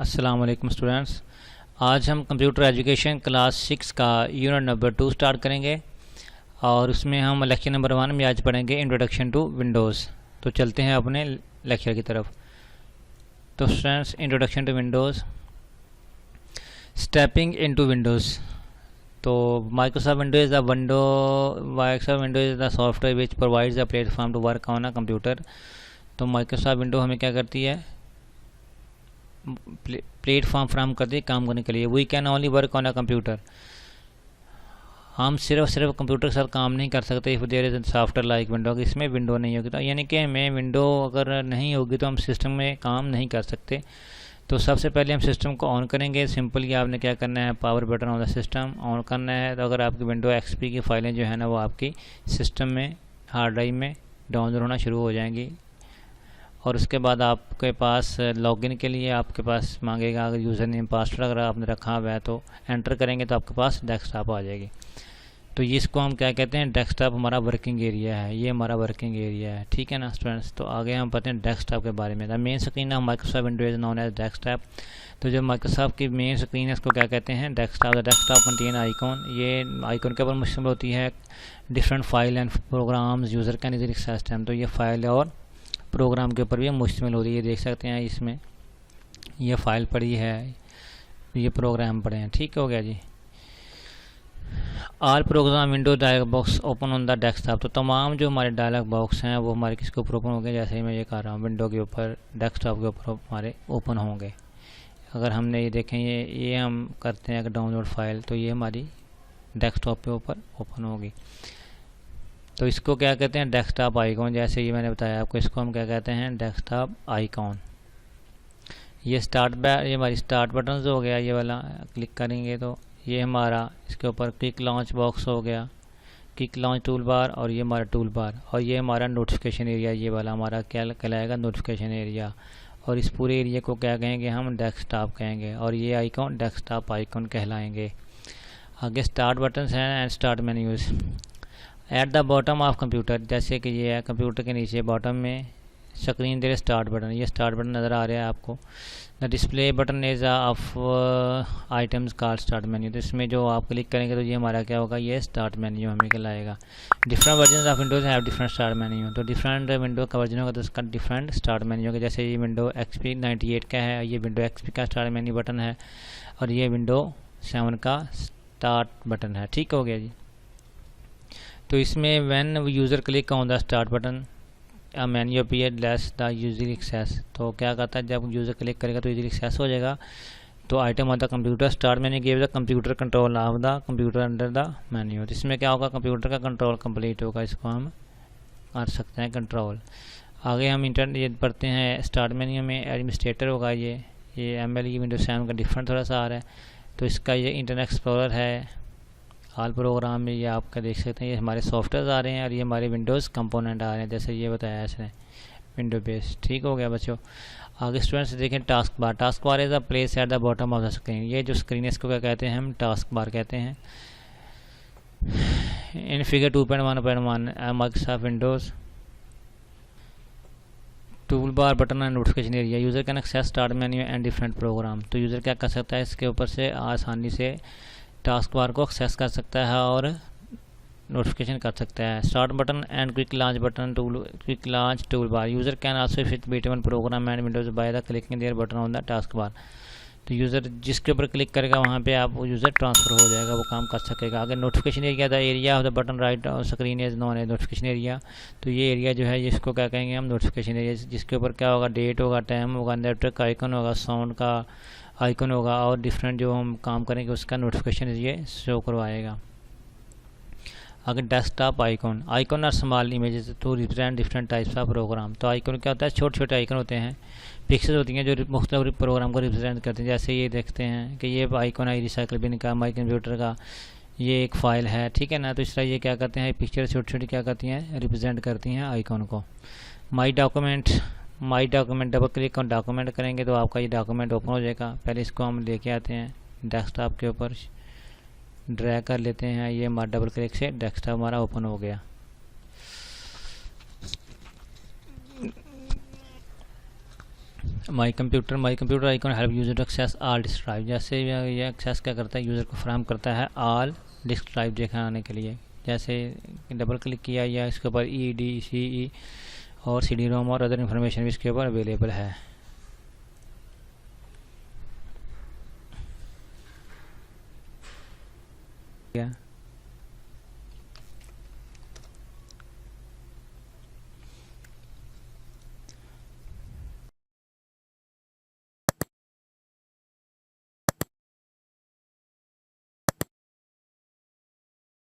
अस्सलाम वालेकुम स्टूडेंट्स। आज हम कंप्यूटर एजुकेशन क्लास 6 का यूनिट नंबर 2 स्टार्ट करेंगे और उसमें हम लेक्चर नंबर 1 में आज पढ़ेंगे इंट्रोडक्शन टू विंडोज़। तो चलते हैं अपने लेक्चर की तरफ। तो students, introduction to Windows, stepping into Windows. तो Microsoft Windows is the software which provides the platform to work on a computer. तो माइक्रोसॉफ्ट विंडो हमें क्या करती है, प्लेटफॉर्म फ्राहम करती है काम करने के लिए। We can only work on a computer. हम सिर्फ कंप्यूटर के साथ काम नहीं कर सकते। If there is software like window, इसमें विंडो नहीं होगी तो यानी कि हमें विंडो अगर नहीं होगी तो हम सिस्टम में काम नहीं कर सकते। तो सबसे पहले हम सिस्टम को ऑन करेंगे। सिंपली आपने क्या करना है, power button on the system on करना है। तो अगर आपकी विंडो एक्सपी की फाइलें जो है ना वो आपकी सिस्टम में हार्ड ड्राइव में डाउनलोड होना शुरू हो जाएंगी। और उसके बाद आपके पास लॉगिन के लिए आपके पास मांगेगा, अगर यूज़र नेम पासवर्ड अगर आपने रखा हुआ है तो एंटर करेंगे तो आपके पास डेस्कटॉप आ जाएगी। तो ये इसको हम क्या कहते हैं, डेस्कटॉप हमारा वर्किंग एरिया है, ये हमारा वर्किंग एरिया है। ठीक है ना स्टूडेंट्स। तो आगे हम पढ़ते हैं डेस्कटॉप के बारे में। The main screen of Microsoft window is known as desktop. तो जो माइक्रोसॉफ्ट की मेन स्क्रीन है इसको क्या कहते हैं, desktop. The desktop contain icon, ये आइकॉन के ऊपर मुश्तमिल होती है different file and programs user can easily access them. तो ये फाइल और प्रोग्राम के ऊपर भी मुश्तमिल होती है। ये देख सकते हैं इसमें ये फाइल पड़ी है, ये प्रोग्राम पड़े हैं। ठीक हो गया जी। All program window dialog box open on the desktop. तो तमाम जो हमारे डायलॉग बॉक्स हैं वो हमारे किसके ऊपर ओपन होंगे, जैसे ही मैं ये कर रहा हूँ विंडो के ऊपर, डेस्कटॉप के ऊपर हमारे ओपन होंगे। अगर हमने ये देखें, ये हम करते हैं अगर डाउनलोड फाइल, तो ये हमारी डेस्कटॉप के ऊपर ओपन होगी। तो इसको क्या कहते हैं, डेस्कटॉप आइकॉन। जैसे ये मैंने बताया आपको, इसको हम क्या कहते हैं, डेस्कटॉप आइकॉन। ये ये हमारी स्टार्ट बटन हो गया, ये वाला क्लिक करेंगे तो ये हमारा इसके ऊपर क्विक लॉन्च बॉक्स हो गया, क्विक लॉन्च टूल बार, और ये हमारा टूल बार, और ये हमारा नोटिफिकेशन एरिया, ये वाला हमारा क्या कहलाएगा, नोटिफिकेशन एरिया। और इस पूरे एरिया को क्या कहेंगे, हम डेस्कटॉप कहेंगे, और ये आइकॉन डेस्कटॉप आइकॉन कहलाएंगे। आगे स्टार्ट बटन हैं and start menus. At the bottom of computer, जैसे कि ये है कंप्यूटर के नीचे बॉटम में स्क्रीन देर स्टार्ट बटन, ये स्टार्ट बटन नज़र आ रहा है आपको। The display button is of items called start menu. तो इसमें जो आप क्लिक करेंगे तो ये हमारा क्या होगा, ये स्टार्ट मेन्यू हमें कहलाएगा। Different version of Windows have different start menu. तो डिफरेंट विंडो का वर्जन होगा तो उसका डिफरेंट स्टार्ट मेन्यू होगा। जैसे ये विंडो XP 98 का है, ये विंडो XP का स्टार्ट मेन्यू बटन है, और ये विंडो 7 का स्टार्ट बटन है। ठीक हो गया जी। तो इसमें when user click on the start button a menu appear lets the user access. तो क्या कहता है, जब यूज़र क्लिक करेगा तो यूजर एक्सेस हो जाएगा। तो item of the computer start menu give the computer control of the computer under the menu. तो इसमें क्या होगा, कंप्यूटर का कंट्रोल कंप्लीट होगा, इसको हम कर सकते हैं कंट्रोल। आगे हम ये पढ़ते हैं स्टार्ट मेन्यू में एडमिनिस्ट्रेटर होगा, ये ML की विंडो 7 का डिफरेंट थोड़ा सा आ रहा है। तो इसका ये इंटरनेट एक्सप्लोरर है। हाल प्रोग्राम में ये आपका देख सकते हैं, ये हमारे सॉफ्टवेयर आ रहे हैं और ये हमारे विंडोज़ कंपोनेंट आ रहे हैं, जैसे ये बताया इसने विंडो बेस। ठीक हो गया बच्चों। आगे स्टूडेंट्स देखें task bar. Task bar is a place at the bottom of the screen. ये जो स्क्रीन है इसको क्या कहते हैं, हम टास्क बार कहते हैं। In figure 2.1.1 Microsoft windows tool bar button and notification area. User can access start menu and different program. तो यूज़र क्या कर सकता है, इसके ऊपर से आसानी से टास्क बार को एक्सेस कर सकता है और नोटिफिकेशन कर सकता है। Start button and quick launch tool bar. User can also fit between program and windows by the clicking their button on the task bar. तो यूज़र जिसके ऊपर क्लिक करेगा वहाँ पे आप वो यूज़र ट्रांसफ़र हो जाएगा, वो काम कर सकेगा। आगे notification area, the area of the button right screen is known as notification area. तो ये एरिया जो है जिसको क्या कहेंगे हम, नोटिफिकेशन एरिया, जिसके ऊपर क्या होगा, डेट होगा, टाइम होगा, नेटवर्क आइकन होगा, साउंड का आइकन होगा, और डिफरेंट जो हम काम करेंगे उसका नोटिफिकेशन ये शो करवाएगा। आगे desktop icon are small images to represent different types of program. तो आइकॉन क्या होता है, छोटे छोटे आइकन होते हैं, पिक्सेल होती हैं जो मुख्तलिफ प्रोग्राम को रिप्रेजेंट करते हैं। जैसे ये देखते हैं कि ये आइकॉन है रिसाइकिल बिन का, माई कंप्यूटर का, ये एक फ़ाइल है। ठीक है ना। तो इस तरह ये क्या करते हैं, पिक्चर छोटी छोटी क्या करती हैं, रिप्रेजेंट करती हैं आइकॉन को। माई document double click on document करेंगे तो आपका ये डॉक्यूमेंट ओपन हो जाएगा। पहले इसको हम लेके आते हैं डेस्कटॉप के ऊपर, ड्रैग कर लेते हैं, ये हमारा डबल क्लिक से डेस्कटॉप हमारा ओपन हो गया। My computer icon help user to access all disk drive. जैसे ये एक्सेस क्या करता है, यूज़र को फराहम करता है ऑल डिस्क ड्राइव दिखाने के लिए। जैसे डबल क्लिक किया या इसके ऊपर EDCE और CD रोम और अदर इन्फॉर्मेशन भी इसके ऊपर अवेलेबल है।